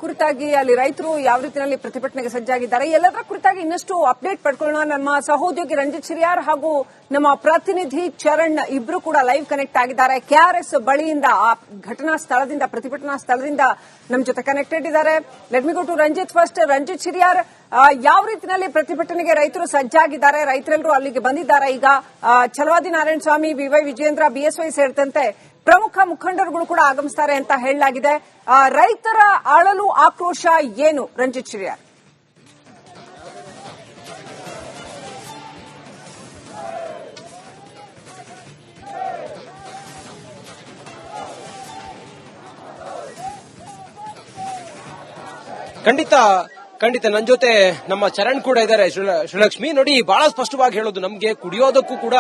ಕುರಿತಾಗಿ ಅಲ್ಲಿ ರೈತರು ಯಾವ ರೀತಿಯಲ್ಲಿ ಪ್ರತಿಭಟನೆಗೆ ಸಜ್ಜಾಗಿದ್ದಾರೆ ಎಲ್ಲದರ ಕುರಿತಾಗಿ ಇನ್ನಷ್ಟು ಅಪ್ಡೇಟ್ ಪಡ್ಕೊಳ್ಳೋಣ. ನಮ್ಮ ಸಹೋದ್ಯೋಗಿ ರಂಜಿತ್ ಶಿರಿಯಾರ್ ಹಾಗೂ ನಮ್ಮ ಪ್ರತಿನಿಧಿ ಚರಣ್ ಇಬ್ರು ಕೂಡ ಲೈವ್ ಕನೆಕ್ಟ್ ಆಗಿದ್ದಾರೆ. ಕೆಆರ್ಎಸ್ ಬಳಿಯಿಂದ ಆ ಘಟನಾ ಸ್ಥಳದಿಂದ ಪ್ರತಿಭಟನಾ ಸ್ಥಳದಿಂದ ನಮ್ಮ ಜೊತೆ ಕನೆಕ್ಟೆಡ್ ಇದ್ದಾರೆ. Let me go to Ranjit first. Ranjit Shiriyar, ಯಾವ ರೀತಿಯಲ್ಲಿ ಪ್ರತಿಭಟನೆಗೆ ರೈತರು ಸಜ್ಜಾಗಿದ್ದಾರೆ? ರೈತರೆಲ್ಲರೂ ಅಲ್ಲಿಗೆ ಬಂದಿದ್ದಾರೆ. ಈಗ ಛಲವಾದಿ ನಾರಾಯಣ ಸ್ವಾಮಿ, ಬಿವೈ ವಿಜಯೇಂದ್ರ, ಬಿಎಸ್ವೈ ಸೇರಿದಂತೆ ಪ್ರಮುಖ ಮುಖಂಡರುಗಳು ಕೂಡ ಆಗಮಿಸುತ್ತಾರೆ ಅಂತ ಹೇಳಲಾಗಿದೆ. ರೈತರ ಅಳಲು ಆಕ್ರೋಶ ಏನು ರಂಜಿತ್ ಶಿರಿಯಾರ್? ಖಂಡಿತ ನನ್ನ ಜೊತೆ ನಮ್ಮ ಚರಣ್ ಕೂಡ ಇದ್ದಾರೆ. ಶ್ರೀಲಕ್ಷ್ಮಿ, ನೋಡಿ, ಬಹಳ ಸ್ಪಷ್ಟವಾಗಿ ಹೇಳೋದು, ನಮಗೆ ಕುಡಿಯೋದಕ್ಕೂ ಕೂಡ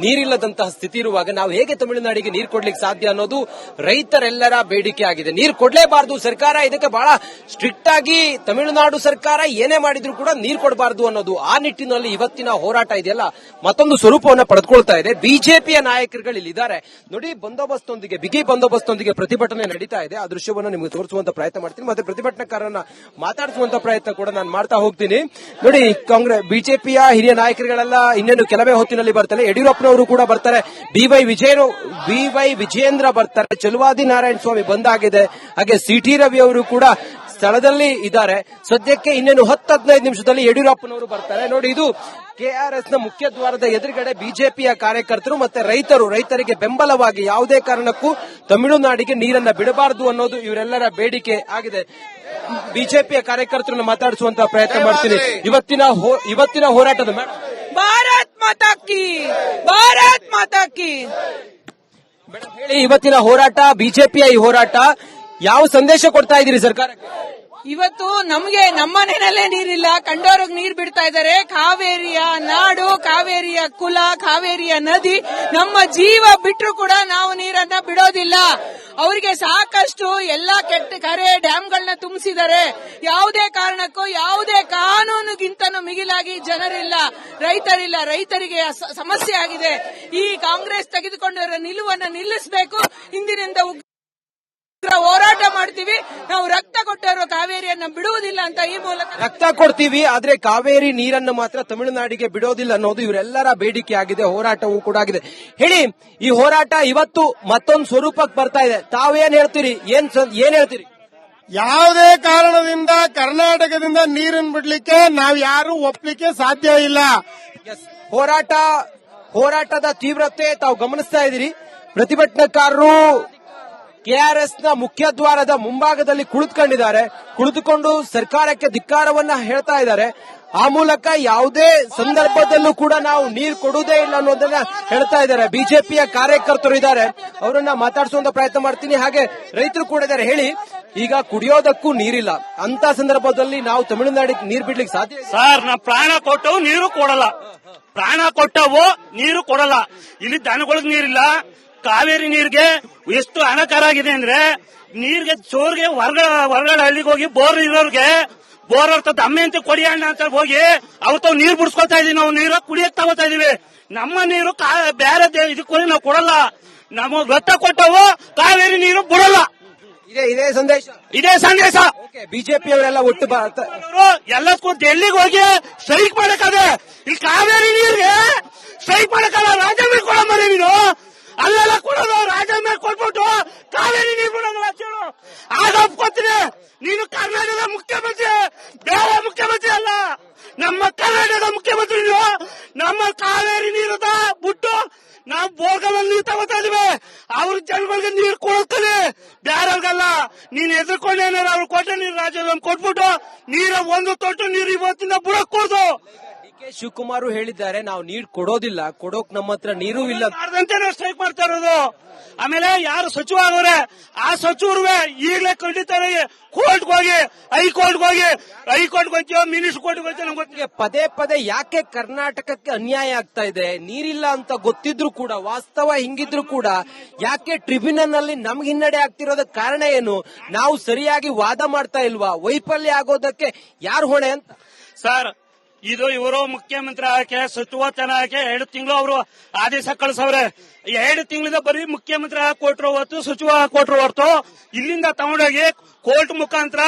ನೀರಿಲ್ಲದಂತಹ ಸ್ಥಿತಿ ಇರುವಾಗ ನಾವು ಹೇಗೆ ತಮಿಳುನಾಡಿಗೆ ನೀರು ಕೊಡ್ಲಿಕ್ಕೆ ಸಾಧ್ಯ ಅನ್ನೋದು ರೈತರೆಲ್ಲರ ಬೇಡಿಕೆ ಆಗಿದೆ. ನೀರು ಕೊಡ್ಲೇಬಾರದು, ಸರ್ಕಾರ ಇದಕ್ಕೆ ಬಹಳ ಸ್ಟ್ರಿಕ್ಟ್ ಆಗಿ ತಮಿಳುನಾಡು ಸರ್ಕಾರ ಏನೇ ಮಾಡಿದ್ರು ಕೂಡ ನೀರು ಕೊಡಬಾರದು ಅನ್ನೋದು. ಆ ನಿಟ್ಟಿನಲ್ಲಿ ಇವತ್ತಿನ ಹೋರಾಟ ಇದೆಯಲ್ಲ ಮತ್ತೊಂದು ಸ್ವರೂಪವನ್ನು ಪಡೆದುಕೊಳ್ತಾ ಇದೆ. ಬಿಜೆಪಿಯ ನಾಯಕರುಗಳು ಇಲ್ಲಿದ್ದಾರೆ ನೋಡಿ, ಬಂದೋಬಸ್ತೊಂದಿಗೆ, ಬಿಗಿ ಬಂದೋಬಸ್ತೊಂದಿಗೆ ಪ್ರತಿಭಟನೆ ನಡೀತಾ ಇದೆ. ಆ ದೃಶ್ಯವನ್ನು ನಿಮಗೆ ತೋರಿಸುವಂತ ಪ್ರಯತ್ನ ಮಾಡ್ತೀನಿ, ಮತ್ತೆ ಪ್ರತಿಭಟನಾಕಾರರನ್ನ ಮಾತಾಡಿಸುವಂತ ಪ್ರಯತ್ನ ಕೂಡ ನಾನು ಮಾಡ್ತಾ ಹೋಗ್ತೀನಿ. ನೋಡಿ, ಕಾಂಗ್ರೆಸ್ ಬಿಜೆಪಿಯ ಹಿರಿಯ ನಾಯಕರುಗಳೆಲ್ಲ ಇನ್ನೇನು ಕೆಲವೇ ಹೊತ್ತಿನಲ್ಲಿ ಬರ್ತಾರೆ. ಯಡಿಯೂರಪ್ಪನವರು ಕೂಡ ಬರ್ತಾರೆ, ಬಿವೈ ವಿಜಯೇಂದ್ರ ಬರ್ತಾರೆ, ಛಲವಾದಿ ನಾರಾಯಣ ಸ್ವಾಮಿ ಬಂದಾಗಿದೆ, ಹಾಗೆ ಸಿಟಿ ರವಿ ಅವರು ಕೂಡ ಸ್ಥಳದಲ್ಲಿ ಇದ್ದಾರೆ. ಸದ್ಯಕ್ಕೆ ಇನ್ನೇನು 10-15 ನಿಮಿಷದಲ್ಲಿ ಯಡಿಯೂರಪ್ಪನವರು ಬರ್ತಾರೆ. ನೋಡಿ, ಇದು ಕೆಆರ್ಎಸ್ ನ ಮುಖ್ಯ ದ್ವಾರದ ಎದುರುಗಡೆ ಬಿಜೆಪಿಯ ಕಾರ್ಯಕರ್ತರು ಮತ್ತೆ ರೈತರಿಗೆ ಬೆಂಬಲವಾಗಿ ಯಾವುದೇ ಕಾರಣಕ್ಕೂ ತಮಿಳುನಾಡಿಗೆ ನೀರನ್ನ ಬಿಡಬಾರದು ಅನ್ನೋದು ಇವರೆಲ್ಲರ ಬೇಡಿಕೆ ಆಗಿದೆ. ಬಿಜೆಪಿಯ ಕಾರ್ಯಕರ್ತರನ್ನು ಮಾತಾಡಿಸುವಂತಹ ಪ್ರಯತ್ನ ಮಾಡ್ತೀನಿ. ಇವತ್ತಿನ ಹೋರಾಟದ ಭಾರತ್ ಮಾತಾ ಕಿ, ಭಾರತ್ ಮಾತಾ ಕಿ ಹೇಳಿ, ಇವತ್ತಿನ ಹೋರಾಟ, ಬಿಜೆಪಿಯ ಈ ಹೋರಾಟ ಯಾವ ಸಂದೇಶ ಕೊಡ್ತಾ ಇದ್ದೀರಿ ಸರ್ಕಾರಕ್ಕೆ? ಇವತ್ತು ನಮ್ಗೆ ನಮ್ಮನೆಯಲ್ಲೇ ನೀರಿಲ್ಲ, ಕಂಡೋರ್ಗ್ ನೀರ್ ಬಿಡ್ತಾ ಇದ್ದಾರೆ. ಕಾವೇರಿಯ ನಾಡು, ಕಾವೇರಿಯ ಕುಲ, ಕಾವೇರಿಯ ನದಿ, ನಮ್ಮ ಜೀವ ಬಿಟ್ರು ಕೂಡ ನಾವು ನೀರನ್ನ ಬಿಡೋದಿಲ್ಲ. ಅವರಿಗೆ ಸಾಕಷ್ಟು ಎಲ್ಲಾ ಕೆಟ್ಟ ಕರೆ ಡ್ಯಾಂಗಳನ್ನ ತುಂಬಿಸಿದ್ದಾರೆ. ಯಾವುದೇ ಕಾರಣಕ್ಕೂ ಯಾವುದೇ ಕಾನೂನಿಗಿಂತನೂ ಮಿಗಿಲಾಗಿ ಜನರಿಲ್ಲ, ರೈತರಿಲ್ಲ. ರೈತರಿಗೆ ಸಮಸ್ಯೆ ಆಗಿದೆ. ಈ ಕಾಂಗ್ರೆಸ್ ತೆಗೆದುಕೊಂಡಿರೋ ನಿಲುವನ್ನು ನಿಲ್ಲಿಸಬೇಕು. ಇಂದಿನಿಂದ ಹೋರಾಟ ಮಾಡ್ತೀವಿ. ನಾವು ರಕ್ತ ಕೊಟ್ಟವರು ಕಾವೇರಿಯನ್ನ ಬಿಡುವುದಿಲ್ಲ ಅಂತ ಈ ಮೂಲಕ ರಕ್ತ ಕೊಡ್ತೀವಿ, ಆದ್ರೆ ಕಾವೇರಿ ನೀರನ್ನು ಮಾತ್ರ ತಮಿಳುನಾಡಿಗೆ ಬಿಡೋದಿಲ್ಲ ಅನ್ನೋದು ಇವರೆಲ್ಲರ ಬೇಡಿಕೆ ಆಗಿದೆ. ಹೋರಾಟವೂ ಕೂಡ ಆಗಿದೆ. ಹೇಳಿ, ಈ ಹೋರಾಟ ಇವತ್ತು ಮತ್ತೊಂದು ಸ್ವರೂಪಕ್ಕೆ ಬರ್ತಾ ಇದೆ. ತಾವೇನ್ ಹೇಳ್ತೀರಿ? ಏನ್ ಹೇಳ್ತೀರಿ? ಯಾವುದೇ ಕಾರಣದಿಂದ ಕರ್ನಾಟಕದಿಂದ ನೀರನ್ನು ಬಿಡ್ಲಿಕ್ಕೆ ನಾವು ಯಾರು ಒಪ್ಲಿಕ್ಕೆ ಸಾಧ್ಯ ಇಲ್ಲ. ಹೋರಾಟದ ತೀವ್ರತೆ ತಾವು ಗಮನಿಸ್ತಾ ಇದ್ದೀರಿ. ಪ್ರತಿಭಟನಾಕಾರರು ಕೆಆರ್ಎಸ್ ನ ಮುಖ್ಯ ದ್ವಾರದ ಮುಂಭಾಗದಲ್ಲಿ ಕುಳಿತುಕೊಂಡು ಸರ್ಕಾರಕ್ಕೆ ಧಿಕ್ಕಾರವನ್ನ ಹೇಳ್ತಾ ಇದ್ದಾರೆ. ಆ ಮೂಲಕ ಯಾವುದೇ ಸಂದರ್ಭದಲ್ಲೂ ಕೂಡ ನಾವು ನೀರು ಕೊಡುವುದೇ ಇಲ್ಲ ಅನ್ನೋದನ್ನ ಹೇಳ್ತಾ ಇದ್ದಾರೆ. ಬಿಜೆಪಿಯ ಕಾರ್ಯಕರ್ತರು ಇದ್ದಾರೆ, ಅವರನ್ನ ಮಾತಾಡಿಸುವಂತ ಪ್ರಯತ್ನ ಮಾಡ್ತೀನಿ. ಹಾಗೆ ರೈತರು ಕೂಡ ಇದ್ದಾರೆ. ಹೇಳಿ, ಈಗ ಕುಡಿಯೋದಕ್ಕೂ ನೀರಿಲ್ಲ ಅಂತ ಸಂದರ್ಭದಲ್ಲಿ ನಾವು ತಮಿಳುನಾಡಿಗೆ ನೀರು ಬಿಡ್ಲಿಕ್ಕೆ ಸಾಧ್ಯ? ಸರ್, ನಾವು ಪ್ರಾಣ ಕೊಟ್ಟವು ನೀರು ಕೊಡಲ್ಲ, ಪ್ರಾಣ ಕೊಟ್ಟವು ನೀರು ಕೊಡಲ್ಲ. ಇಲ್ಲಿ ದನಗಳಿಗೆ ನೀರಿಲ್ಲ. ಕಾವೇರಿ ನೀರಿಗೆ ಎಷ್ಟು ಅನಕಾರ ಆಗಿದೆ ಅಂದ್ರೆ, ನೀರಿಗೆ ಚೋರ್ಗೆ ಹೊರಗಡೆ ಹಳ್ಳಿಗೆ ಹೋಗಿ ಬೋರ್ ಇರೋರ್ಗೆ ಬೋರ್ ಹೊರ್ತದ ಅಮ್ಮೆ ಅಂತ ಕೊಡಿ ಅಣ್ಣ ಅಂತ ಹೋಗಿ ಅವ್ರ ನೀರು ಬಿಡಿಸ್ಕೊತಾ ಇದೀವಿ. ನಾವು ನೀರು ಕುಡಿಯಕ್ ತಗೋತಾ ಇದೀವಿ. ನಮ್ಮ ನೀರು ಬೇರೆ ಇದಕ್ಕೆ ನಾವು ಕೊಡಲ್ಲ. ನಮಗ್ ರೊಕ್ಕ ಕೊಟ್ಟವು ಕಾವೇರಿ ನೀರು ಬಿಡಲ್ಲ. ಇದೇ ಸಂದೇಶ ಬಿಜೆಪಿಯವರೆಲ್ಲ ಒಟ್ಟು ಎಲ್ಲಕ್ಕೂ ಡೆಲ್ಲಿಗೆ ಹೋಗಿ ಸ್ಟ್ರೈಕ್ ಮಾಡಕ್ಕಾದೆ. ಇಲ್ಲಿ ಕಾವೇರಿ ನೀರಿಗೆ ಸ್ಟ್ರೈಕ್ ಮಾಡಕ್ಕಲ್ಲ, ರಾಜೀನಾಮೆ ಕೊಡ ಮರಿ ನೀನು ಅಲ್ಲೆಲ್ಲ ಕೊಡೋದು. ರಾಜೀನಾಮೆ ಕೊಟ್ಬಿಟ್ಟು ಕಾವೇರಿ ನೀರು ಬಿಡೋದು ಆಗ ಒಪ್ಕೊತೀನಿ. ನೀನು ಕರ್ನಾಟಕದ ಮುಖ್ಯಮಂತ್ರಿ, ಬೇರೆ ಮುಖ್ಯಮಂತ್ರಿ ಅಲ್ಲ, ನಮ್ಮ ಕರ್ನಾಟಕದ ಮುಖ್ಯಮಂತ್ರಿ. ನೀವು ನಮ್ಮ ಕಾವೇರಿ ನೀರದ ಬಿಟ್ಟು ನಾವು ಬೋರ್ಗಲ್ ನೀರು ತಗೋತಾ ಇದೀವಿ. ಅವ್ರ ಜನಗಳಿಗೆ ನೀರು ಕೊಡ್ತೀನಿ, ಬೇರೆಯವ್ರಿಗಲ್ಲ. ನೀನ್ ಎದುರ್ಕೊಂಡೇನಾರ ಅವ್ರು ಕೊಟ್ಟ ನೀರು ರಾಜೀನಾಮೆ ಕೊಟ್ಬಿಟ್ಟು ನೀರ ಒಂದು ತೊಟ್ಟು ನೀರು ಇವತ್ತಿಂದ ಬಿಡக்கூಡ್ದು. ಶಿವಕುಮಾರ್ ಹೇಳಿದ್ದಾರೆ, ನಾವು ನೀರು ಕೊಡೋದಿಲ್ಲ, ಕೊಡೋಕ್ ನಮ್ಮ ಹತ್ರ ನೀರು ಇಲ್ಲ ಅದಂತೆ ನಾವು ಸ್ಟ್ರೈಕ್ ಮಾಡ್ತಾ ಇರೋದು. ಆಮೇಲೆ ಯಾರು ಸಚಿವ ಆಗೋರೆ ಆ ಸಚಿವರು ಈಗಲೇ ಖಂಡಿತಾರೆ ಕೋರ್ಟ್ಗೆ ಹೋಗಿ, ಹೈಕೋರ್ಟ್ಗೆ ಹೋಗಿ ಮಿನಿಸ್ಟರ್ ಕೋರ್ಟ್ಗೆ ಹೋಗಿ. ನಮ್ಗೆ ಪದೇ ಯಾಕೆ ಕರ್ನಾಟಕಕ್ಕೆ ಅನ್ಯಾಯ ಆಗ್ತಾ ಇದೆ? ನೀರಿಲ್ಲ ಅಂತ ಗೊತ್ತಿದ್ರು ಕೂಡ, ವಾಸ್ತವ ಹಿಂಗಿದ್ರು ಕೂಡ ಯಾಕೆ ಟ್ರಿಬ್ಯುನಲ್ ನಲ್ಲಿ ನಮ್ಗೆ ಹಿನ್ನಡೆ ಆಗ್ತಿರೋದಕ್ಕೆ ಕಾರಣ ಏನು? ನಾವು ಸರಿಯಾಗಿ ವಾದ ಮಾಡ್ತಾ ಇಲ್ವಾ? ವೈಫಲ್ಯ ಆಗೋದಕ್ಕೆ ಯಾರು ಹೊಣೆ ಅಂತ? ಸರ್, ಇದು ಇವರು ಮುಖ್ಯಮಂತ್ರಿ ಆಕೆ ಸಚಿವತನ ಆಕೆ 2 ತಿಂಗಳು ಅವರು ಆದೇಶ ಕಳಿಸವ್ರೆ. 2 ತಿಂಗಳಿಂದ ಬರೀ ಮುಖ್ಯಮಂತ್ರಿ ಕೊಟ್ರು ಹೊತ್ತು ಸಚಿವ ಕೊಟ್ರು ಹೊರತು ಇಲ್ಲಿಂದ ತಗೊಂಡೋಗಿ ಕೋರ್ಟ್ ಮುಖಾಂತರ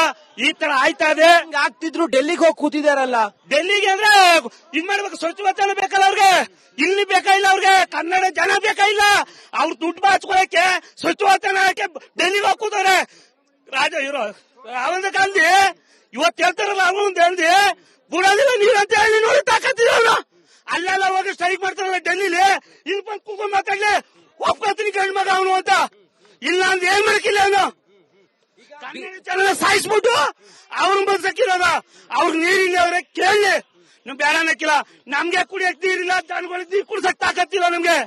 ಈ ತರ ಆಯ್ತಾ ಇದೆ. ಆಗ್ತಿದ್ರು ಡೆಲ್ಲಿಗೆ ಹೋಗಿ ಕೂತಿದಾರಲ್ಲ. ಡೆಲ್ಲಿಗೆ ಅಂದ್ರೆ ಇದ್ ಮಾಡ್ಬೇಕು, ಸಚಿವತನ ಬೇಕಲ್ಲ ಅವ್ರಿಗೆ, ಇಲ್ಲಿ ಬೇಕಾಗಿಲ್ಲ ಅವ್ರಿಗೆ, ಕನ್ನಡ ಜನ ಬೇಕಾಗಿಲ್ಲ. ಅವ್ರು ದುಡ್ಡು ಬಾಚ್ಕೊಳಕ್ಕೆ ಸಚಿವತನ ಆಕೆ ಡೆಲ್ಲಿಗೆ ಹೋಗಿ ಕೂತವ್ರೆ. ರಾಜ ಇರೋ ಅವನ ಗಾಂಧಿ ಇವತ್ತು ಹೇಳ್ತಾರಲ್ಲ ಅವನೊಂದು ಹೇಳ್ದಿ ಬುಡದಿಲ್ಲ ನೀರು ಅಂತ ಹೇಳಿ ನೋಡಿ ತಾಕತ್ತಿಲ್ಲ ಅವನು. ಅಲ್ಲೆಲ್ಲ ಹೋಗಿ ಸ್ಟ್ರೈಕ್ ಮಾಡ್ತಾರಲ್ಲ ಡೆಲ್ಲಿಲಿ, ಇಲ್ಲಿ ಬಂದು ಕೂತ್ಕೊಂಡು ಮಾತಾಡ್ಲಿ ಒಪ್ಕೊತೀನಿ ಗಂಡ ಮಗ ಅವನು ಅಂತ. ಇಲ್ಲ ಅಂದ್ರೆ ಏನ್ ಮಾಡಕ್ಕಿಲ್ಲ ಅವನು. ಕನ್ನಡ ಜನ ಸಾಯಿಸ್ಬಿಟ್ಟು ಅವ್ರನ್ನ ಬದುಕಿರೋದ. ಅವ್ರಿಗೆ ನೀರಿಲ್ಲ ಅವ್ರೆ ಕೇಳಿ ನಮ್ ಬೇಡ ಅನ್ನಕ್ಕಿಲ್ಲ. ನಮ್ಗೆ ಕುಡಿಯಕ್ ನೀರಿಲ್ಲ, ಜನಗಳಿಗೆ ನೀರು ಕುಡ್ಸಕ್ ತಾಕತ್ತಿಲ್ಲ ನಮ್ಗೆ.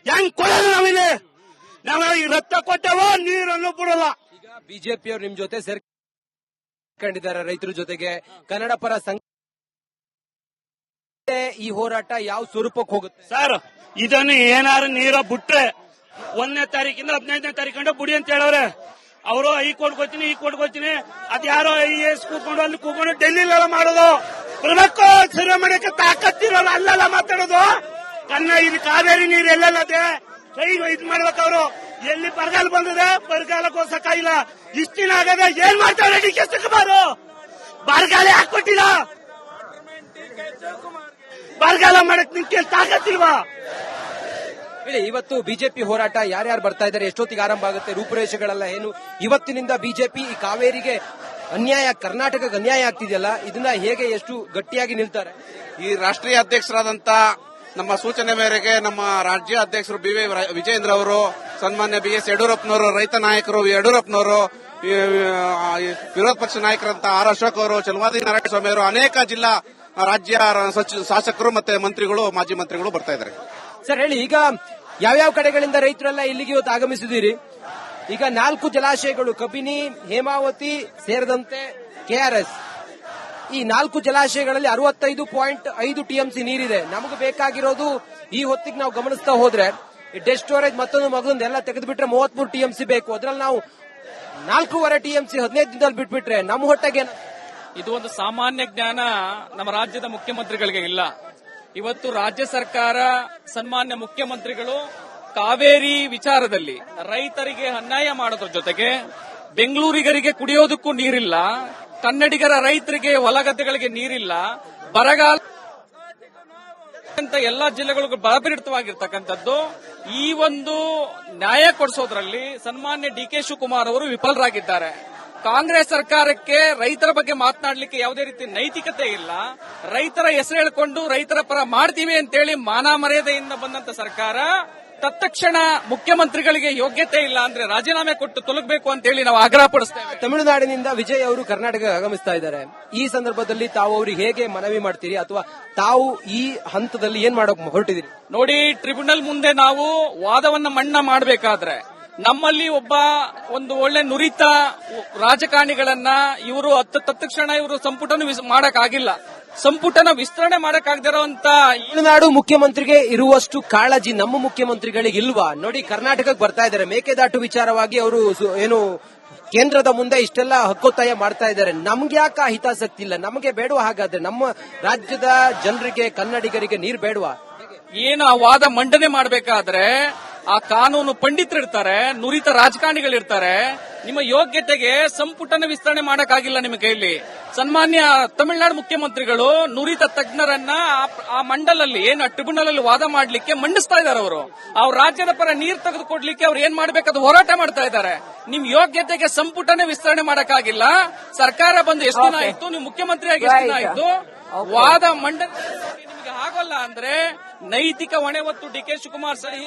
ಹೆಂಗ್ ಕೊಡೋದು ನಾವಿಲ್ಲಿ? ನಾವು ಈ ರಕ್ತ ಕೊಟ್ಟವ ನೀರನ್ನು ಬಿಡಲ್ಲ. ಈಗ ಬಿಜೆಪಿ ಅವರು ನಿಮ್ ಜೊತೆ ಸೇರ್ಕೊಂಡಿದ್ದಾರೆ, ರೈತರ ಜೊತೆಗೆ ಕನ್ನಡ ಪರ ಸಂಘ. ಈ ಹೋರಾಟ ಯಾವ ಸ್ವರೂಪಕ್ಕೆ ಹೋಗುತ್ತೆ ಸರ್? ಇದನ್ನು ಏನಾರು ನೀರ ಬಿಟ್ರೆ 1ನೇ ತಾರೀಕಿಂದ 15ನೇ ತಾರೀಕು ಬುಡಿ ಅಂತ ಹೇಳವ್ರೆ. ಅವರು ಈ ಕೊಡ್ಕೊತೀನಿ ಈ ಕೊಡ್ಕೊತೀನಿ, ಅದ್ ಯಾರೋ IAS ಕೂತ್ಕೊಂಡು ಅಲ್ಲಿ ಕೂತ್ಕೊಂಡು ಡೆಲ್ಲಿಲೆಲ್ಲ ಮಾಡೋದು. ಬರಬೇಕು ಸರ್ವೆ ಮಾಡಕ್ಕೆ ತಾಕತ್ತಿರೋಲ್ಲ, ಅಲ್ಲೆಲ್ಲ ಮಾತಾಡೋದು. ಇದು ಕಾವೇರಿ ನೀರು ಎಲ್ಲೆಲ್ಲದೆ ಇದ್ ಮಾಡ್ಬೇಕು. ಅವರು ಎಲ್ಲಿ ಬರಗಾಲ ಬಂದಿದೆ, ಬರಗಾಲಕ್ಕೋಸ್ಕರ ಇಲ್ಲ. ಇಷ್ಟ ದಿನ ಆಗದೆ ಏನ್ ಮಾಡ್ತಾರೆ DK ಶಿವಕುಮಾರ್? ಬರಗಾಲ ಹಾಕ್ಬಿಟ್ಟಿಲ್ಲ. ಬರಗಾಲ ಮಾಡಕ್ ನಿಂಗೆ ತಾಕತ್ತಿಲ್ವಾ? ಹೇಳಿ, ಇವತ್ತು ಬಿಜೆಪಿ ಹೋರಾಟ ಯಾರ್ಯಾರು ಬರ್ತಾ ಇದ್ದಾರೆ, ಎಷ್ಟೊತ್ತಿಗೆ ಆರಂಭ ಆಗುತ್ತೆ, ರೂಪುರೇಷೆಗಳೆಲ್ಲ ಏನು? ಇವತ್ತಿನಿಂದ ಬಿಜೆಪಿ ಈ ಕಾವೇರಿಗೆ ಅನ್ಯಾಯ, ಕರ್ನಾಟಕಕ್ಕೆ ಅನ್ಯಾಯ ಆಗ್ತಿದೆಯಲ್ಲ, ಇದನ್ನ ಹೇಗೆ ಎಷ್ಟು ಗಟ್ಟಿಯಾಗಿ ನಿಲ್ತಾರೆ? ಈ ರಾಷ್ಟ್ರೀಯ ಅಧ್ಯಕ್ಷರಾದಂತ ನಮ್ಮ ಸೂಚನೆ ಮೇರೆಗೆ ನಮ್ಮ ರಾಜ್ಯ ಅಧ್ಯಕ್ಷರು BY ವಿಜಯೇಂದ್ರ ಅವರು, ಸನ್ಮಾನ್ಯ BS ಯಡಿಯೂರಪ್ಪನವರು, ರೈತ ನಾಯಕರು ಯಡಿಯೂರಪ್ಪನವರು, ವಿರೋಧ ಪಕ್ಷ ನಾಯಕರಂತ R ಅಶೋಕ್ ಅವರು, ಚಲವಾದಿ ನಾರಾಯಣಸ್ವಾಮಿ ಅವರು, ಅನೇಕ ಜಿಲ್ಲಾ ರಾಜ್ಯ ಶಾಸಕರು ಮತ್ತೆ ಮಂತ್ರಿಗಳು, ಮಾಜಿ ಮಂತ್ರಿಗಳು ಬರ್ತಾ ಇದ್ದಾರೆ. ಸರ್ ಹೇಳಿ, ಈಗ ಯಾವ್ಯಾವ ಕಡೆಗಳಿಂದ ರೈತರೆಲ್ಲ ಇಲ್ಲಿಗೆ ಇವತ್ತು ಆಗಮಿಸಿದ್ದೀರಿ? ಈಗ 4 ಜಲಾಶಯಗಳು, ಕಬಿನಿ, ಹೇಮಾವತಿ ಸೇರಿದಂತೆ KRS, ಈ 4 ಜಲಾಶಯಗಳಲ್ಲಿ 65.5 TMC ನೀರಿದೆ. ನಮಗೆ ಬೇಕಾಗಿರೋದು ಈ ಹೊತ್ತಿಗೆ ನಾವು ಗಮನಿಸ್ತಾ ಹೋದ್ರೆ ಡೆಸ್ಟ್ ಸ್ಟೋರೇಜ್ ಮತ್ತೊಂದು ಎಲ್ಲ ತೆಗೆದುಬಿಟ್ರೆ 33 TMC ಬೇಕು. ಅದ್ರಲ್ಲಿ ನಾವು 4.5 TMC 15 ದಿನದಲ್ಲಿ ಬಿಟ್ಬಿಟ್ರೆ ನಮ್ಮ ಹೊಟ್ಟೆಗೆ. ಇದು ಒಂದು ಸಾಮಾನ್ಯ ಜ್ಞಾನ ನಮ್ಮ ರಾಜ್ಯದ ಮುಖ್ಯಮಂತ್ರಿಗಳಿಗೆ ಇಲ್ಲ. ಇವತ್ತು ರಾಜ್ಯ ಸರ್ಕಾರ, ಸನ್ಮಾನ್ಯ ಮುಖ್ಯಮಂತ್ರಿಗಳು ಕಾವೇರಿ ವಿಚಾರದಲ್ಲಿ ರೈತರಿಗೆ ಅನ್ಯಾಯ ಮಾಡೋದ್ರ ಜೊತೆಗೆ ಬೆಂಗಳೂರಿಗರಿಗೆ ಕುಡಿಯೋದಕ್ಕೂ ನೀರಿಲ್ಲ, ಕನ್ನಡಿಗರ ರೈತರಿಗೆ ಹೊಲಗದ್ದೆಗಳಿಗೆ ನೀರಿಲ್ಲ, ಬರಗಾಲ ಅಂತ ಎಲ್ಲಾ ಜಿಲ್ಲೆಗಳಿಗೂ ಬರಪೀಡಿತವಾಗಿರ್ತಕ್ಕಂಥದ್ದು. ಈ ಒಂದು ನ್ಯಾಯ ಕೊಡಿಸೋದ್ರಲ್ಲಿ ಸನ್ಮಾನ್ಯ DK ಶಿವಕುಮಾರ್ ಅವರು ವಿಫಲರಾಗಿದ್ದಾರೆ. ಕಾಂಗ್ರೆಸ್ ಸರ್ಕಾರಕ್ಕೆ ರೈತರ ಬಗ್ಗೆ ಮಾತನಾಡಲಿಕ್ಕೆ ಯಾವುದೇ ರೀತಿ ನೈತಿಕತೆ ಇಲ್ಲ. ರೈತರ ಹೆಸರು ಹೇಳಿಕೊಂಡು ರೈತರ ಪರ ಮಾಡ್ತೀವಿ ಅಂತೇಳಿ ಮಾನ ಮರ್ಯಾದೆಯಿಂದ ಬಂದಂತ ಸರ್ಕಾರ ತತ್ಕ್ಷಣ ಮುಖ್ಯಮಂತ್ರಿಗಳಿಗೆ ಯೋಗ್ಯತೆ ಇಲ್ಲ ಅಂದ್ರೆ ರಾಜೀನಾಮೆ ಕೊಟ್ಟು ತೊಲಗಬೇಕು ಅಂತ ಹೇಳಿ ನಾವು ಆಗ್ರಹ ಪಡಿಸ್ತೇವೆ. ತಮಿಳುನಾಡಿನಿಂದ ವಿಜಯ್ ಅವರು ಕರ್ನಾಟಕ ಆಗಮಿಸ್ತಾ ಇದ್ದಾರೆ. ಈ ಸಂದರ್ಭದಲ್ಲಿ ತಾವು ಅವರಿಗೆ ಹೇಗೆ ಮನವಿ ಮಾಡ್ತೀರಿ, ಅಥವಾ ತಾವು ಈ ಹಂತದಲ್ಲಿ ಏನ್ ಮಾಡೋಕೆ ಹೊರಟಿದ್ದೀರಿ? ನೋಡಿ, ಟ್ರಿಬ್ಯುನಲ್ ಮುಂದೆ ನಾವು ವಾದವನ್ನ ಮನ್ನಾ ಮಾಡಬೇಕಾದ್ರೆ ನಮ್ಮಲ್ಲಿ ಒಂದು ಒಳ್ಳೆ ನುರಿತ ರಾಜಕಾರಣಿಗಳನ್ನ ಇವರು ತತ್ಕ್ಷಣ ಇವರು ಸಂಪುಟನ ಮಾಡಕ್ಕಾಗಿಲ್ಲ, ಸಂಪುಟನ ವಿಸ್ತರಣೆ ಮಾಡಕ್ಕಾಗದಿರುವಂತ ತಮಿಳುನಾಡು ಮುಖ್ಯಮಂತ್ರಿಗೆ ಇರುವಷ್ಟು ಕಾಳಜಿ ನಮ್ಮ ಮುಖ್ಯಮಂತ್ರಿಗಳಿಗೆ ಇಲ್ವಾ? ನೋಡಿ, ಕರ್ನಾಟಕಕ್ಕೆ ಬರ್ತಾ ಇದ್ದಾರೆ, ಮೇಕೆದಾಟು ವಿಚಾರವಾಗಿ ಅವರು ಏನು ಕೇಂದ್ರದ ಮುಂದೆ ಇಷ್ಟೆಲ್ಲ ಹಕ್ಕೊತ್ತಾಯ ಮಾಡ್ತಾ ಇದ್ದಾರೆ. ನಮ್ಗೆ ಯಾಕೆ ಹಿತಾಸಕ್ತಿ ಇಲ್ಲ? ನಮಗೆ ಬೇಡವಾ? ಹಾಗಾದ್ರೆ ನಮ್ಮ ರಾಜ್ಯದ ಜನರಿಗೆ, ಕನ್ನಡಿಗರಿಗೆ ನೀರು ಬೇಡವಾ? ಏನು ಆ ವಾದ ಮಂಡನೆ ಮಾಡಬೇಕಾದ್ರೆ ಆ ಕಾನೂನು ಪಂಡಿತರಿರ್ತಾರೆ, ನುರಿತ ರಾಜಕಾರಣಿಗಳಿರ್ತಾರೆ. ನಿಮ್ಮ ಯೋಗ್ಯತೆಗೆ ಸಂಪುಟನ ವಿಸ್ತರಣೆ ಮಾಡಕ್ಕಾಗಿಲ್ಲ ನಿಮ್ಮ ಕೈಯಲ್ಲಿ. ಸನ್ಮಾನ್ಯ ತಮಿಳುನಾಡು ಮುಖ್ಯಮಂತ್ರಿಗಳು ನುರಿತ ತಜ್ಞರನ್ನ ಆ ಮಂಡಲಲ್ಲಿ ಏನು ಟ್ರಿಬ್ಯುನಲ್ ಅಲ್ಲಿ ವಾದ ಮಾಡಲಿಕ್ಕೆ ಮಂಡಿಸ್ತಾ ಇದ್ದಾರೆ. ಅವರು ಅವ್ರ ರಾಜ್ಯದ ಪರ ನೀರು ತೆಗೆದುಕೊಡ್ಲಿಕ್ಕೆ ಅವ್ರು ಏನ್ ಮಾಡ್ಬೇಕಾದ ಹೋರಾಟ ಮಾಡ್ತಾ ಇದ್ದಾರೆ. ನಿಮ್ ಯೋಗ್ಯತೆಗೆ ಸಂಪುಟನೇ ವಿಸ್ತರಣೆ ಮಾಡಕ್ಕಾಗಿಲ್ಲ. ಸರ್ಕಾರ ಬಂದು ಎಷ್ಟು ದಿನ ಆಯ್ತು, ನೀವು ಮುಖ್ಯಮಂತ್ರಿಯಾಗಿ ಎಷ್ಟು ದಿನ ಆಯ್ತು? ವಾದ ಮಂಡನೆ ನಿಮಗೆ ಆಗೋಲ್ಲ ಅಂದ್ರೆ ನೈತಿಕ ಹೊಣೆ ಹೊತ್ತು DK ಶಿವಕುಮಾರ್ ಸರಿ